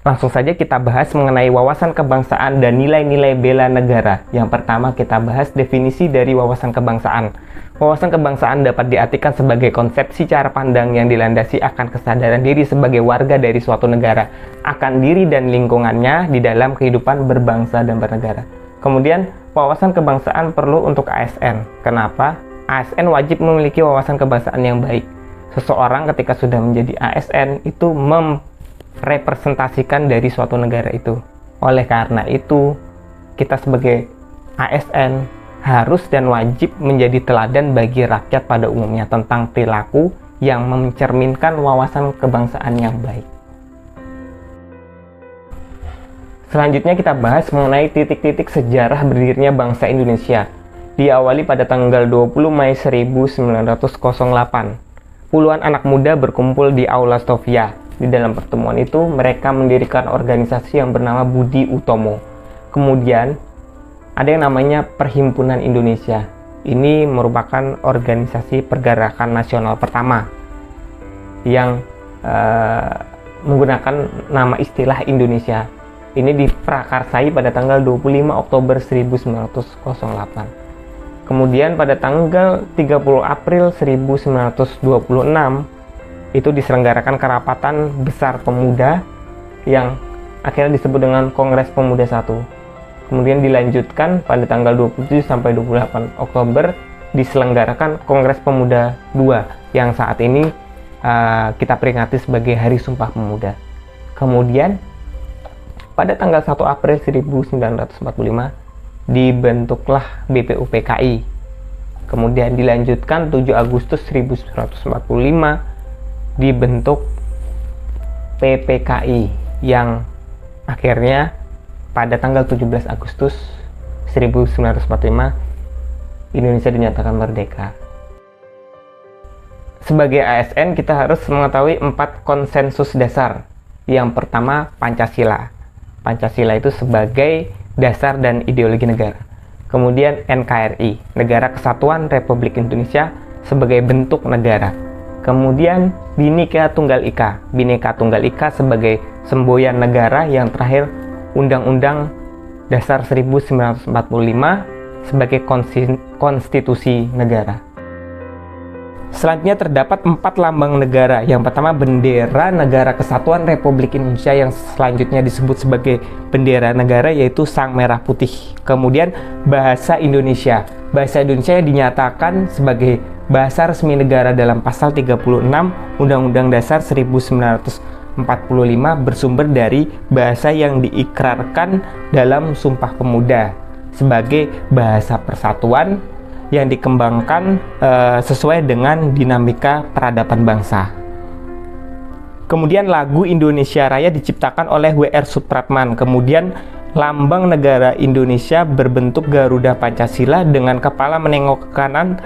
Langsung saja kita bahas mengenai wawasan kebangsaan dan nilai-nilai bela negara. Yang pertama kita bahas definisi dari wawasan kebangsaan. Wawasan kebangsaan dapat diartikan sebagai konsepsi cara pandang yang dilandasi akan kesadaran diri sebagai warga dari suatu negara, akan diri dan lingkungannya di dalam kehidupan berbangsa dan bernegara. Kemudian, wawasan kebangsaan perlu untuk ASN. Kenapa? ASN wajib memiliki wawasan kebangsaan yang baik. Seseorang ketika sudah menjadi ASN itu representasikan dari suatu negara itu. Oleh karena itu, kita sebagai ASN harus dan wajib menjadi teladan bagi rakyat pada umumnya tentang perilaku yang mencerminkan wawasan kebangsaan yang baik. Selanjutnya kita bahas mengenai titik-titik sejarah berdirinya bangsa Indonesia. Diawali pada tanggal 20 Mei 1908. Puluhan anak muda berkumpul di Aula Sofia. Di dalam pertemuan itu, mereka mendirikan organisasi yang bernama Budi Utomo. Kemudian, ada yang namanya Perhimpunan Indonesia. Ini merupakan organisasi pergerakan nasional pertama yang menggunakan nama istilah Indonesia. Ini diprakarsai pada tanggal 25 Oktober 1908. Kemudian pada tanggal 30 April 1926, itu diselenggarakan kerapatan besar pemuda yang akhirnya disebut dengan Kongres Pemuda I. Kemudian dilanjutkan pada tanggal 27 sampai 28 Oktober diselenggarakan Kongres Pemuda II yang saat ini kita peringati sebagai Hari Sumpah Pemuda. Kemudian pada tanggal 1 April 1945 dibentuklah BPUPKI. Kemudian dilanjutkan 7 Agustus 1945 dibentuk PPKI yang akhirnya pada tanggal 17 Agustus 1945 Indonesia dinyatakan merdeka. Sebagai ASN kita harus mengetahui 4 konsensus dasar. Yang pertama Pancasila. Pancasila itu sebagai dasar dan ideologi negara. Kemudian NKRI, Negara Kesatuan Republik Indonesia sebagai bentuk negara. Kemudian Bhinneka Tunggal Ika. Bhinneka Tunggal Ika sebagai semboyan negara. Yang terakhir Undang-Undang Dasar 1945 sebagai konstitusi negara. Selanjutnya terdapat 4 lambang negara. Yang pertama bendera Negara Kesatuan Republik Indonesia yang selanjutnya disebut sebagai bendera negara yaitu Sang Merah Putih. Kemudian bahasa Indonesia. Bahasa Indonesia yang dinyatakan sebagai bahasa resmi negara dalam pasal 36 Undang-Undang Dasar 1945 bersumber dari bahasa yang diikrarkan dalam Sumpah Pemuda sebagai bahasa persatuan yang dikembangkan sesuai dengan dinamika peradaban bangsa. Kemudian lagu Indonesia Raya diciptakan oleh W.R. Supratman. Kemudian lambang negara Indonesia berbentuk Garuda Pancasila dengan kepala menengok ke kanan.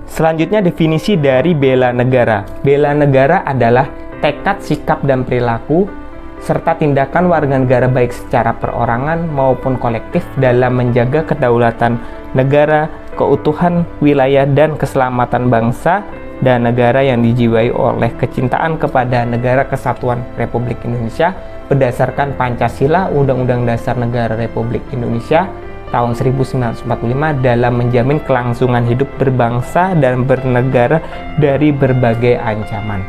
Selanjutnya definisi dari bela negara. Bela negara adalah tekad, sikap, dan perilaku serta tindakan warga negara baik secara perorangan maupun kolektif dalam menjaga kedaulatan negara, keutuhan wilayah, dan keselamatan bangsa dan negara yang dijiwai oleh kecintaan kepada Negara Kesatuan Republik Indonesia berdasarkan Pancasila, Undang-Undang Dasar Negara Republik Indonesia tahun 1945 dalam menjamin kelangsungan hidup berbangsa dan bernegara dari berbagai ancaman.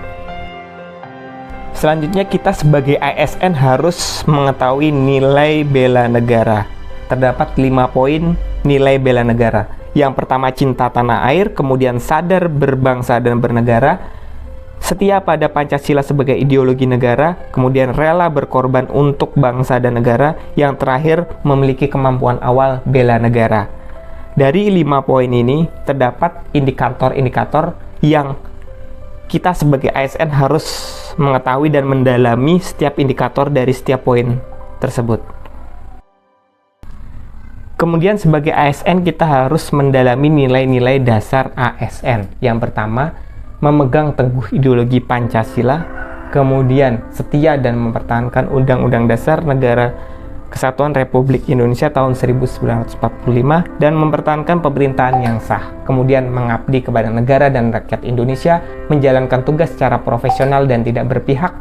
Selanjutnya kita sebagai ASN harus mengetahui nilai bela negara. Terdapat 5 poin nilai bela negara. Yang pertama cinta tanah air, kemudian sadar berbangsa dan bernegara, setia pada Pancasila sebagai ideologi negara, kemudian rela berkorban untuk bangsa dan negara, yang terakhir memiliki kemampuan awal bela negara. Dari 5 poin ini terdapat indikator-indikator yang kita sebagai ASN harus mengetahui dan mendalami setiap indikator dari setiap poin tersebut. Kemudian sebagai ASN kita harus mendalami nilai-nilai dasar ASN. Yang pertama, memegang teguh ideologi Pancasila, kemudian setia dan mempertahankan Undang-Undang Dasar Negara Kesatuan Republik Indonesia tahun 1945 dan mempertahankan pemerintahan yang sah. Kemudian mengabdi kepada negara dan rakyat Indonesia, menjalankan tugas secara profesional dan tidak berpihak,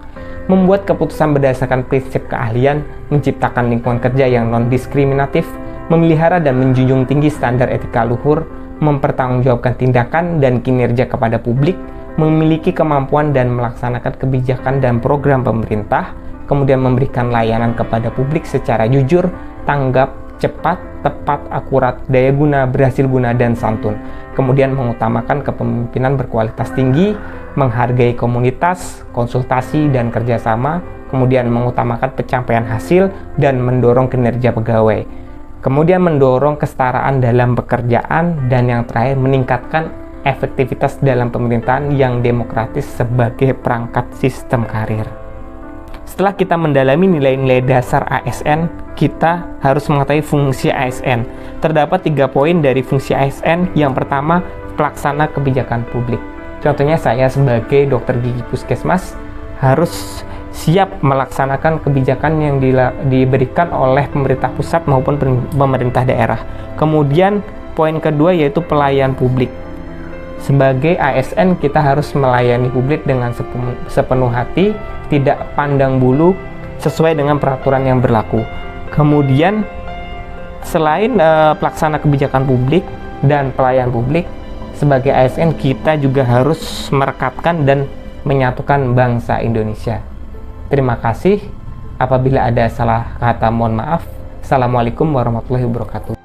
membuat keputusan berdasarkan prinsip keahlian, menciptakan lingkungan kerja yang non-diskriminatif, memelihara dan menjunjung tinggi standar etika luhur, mempertanggungjawabkan tindakan dan kinerja kepada publik, memiliki kemampuan dan melaksanakan kebijakan dan program pemerintah, kemudian memberikan layanan kepada publik secara jujur, tanggap, cepat, tepat, akurat, daya guna, berhasil guna, dan santun. Kemudian mengutamakan kepemimpinan berkualitas tinggi, menghargai komunitas, konsultasi, dan kerjasama, kemudian mengutamakan pencapaian hasil, dan mendorong kinerja pegawai. Kemudian mendorong kesetaraan dalam pekerjaan, dan yang terakhir meningkatkan efektivitas dalam pemerintahan yang demokratis sebagai perangkat sistem karir. Setelah kita mendalami nilai-nilai dasar ASN, kita harus mengetahui fungsi ASN. Terdapat 3 poin dari fungsi ASN. Yang pertama, pelaksana kebijakan publik. Contohnya saya sebagai dokter gigi puskesmas harus siap melaksanakan kebijakan yang diberikan oleh pemerintah pusat maupun pemerintah daerah. Kemudian poin kedua yaitu pelayan publik. Sebagai ASN kita harus melayani publik dengan sepenuh hati, tidak pandang bulu, sesuai dengan peraturan yang berlaku. Kemudian selain pelaksana kebijakan publik dan pelayan publik, sebagai ASN kita juga harus merekatkan dan menyatukan bangsa Indonesia. Terima kasih. Apabila ada salah kata mohon maaf. Assalamualaikum warahmatullahi wabarakatuh.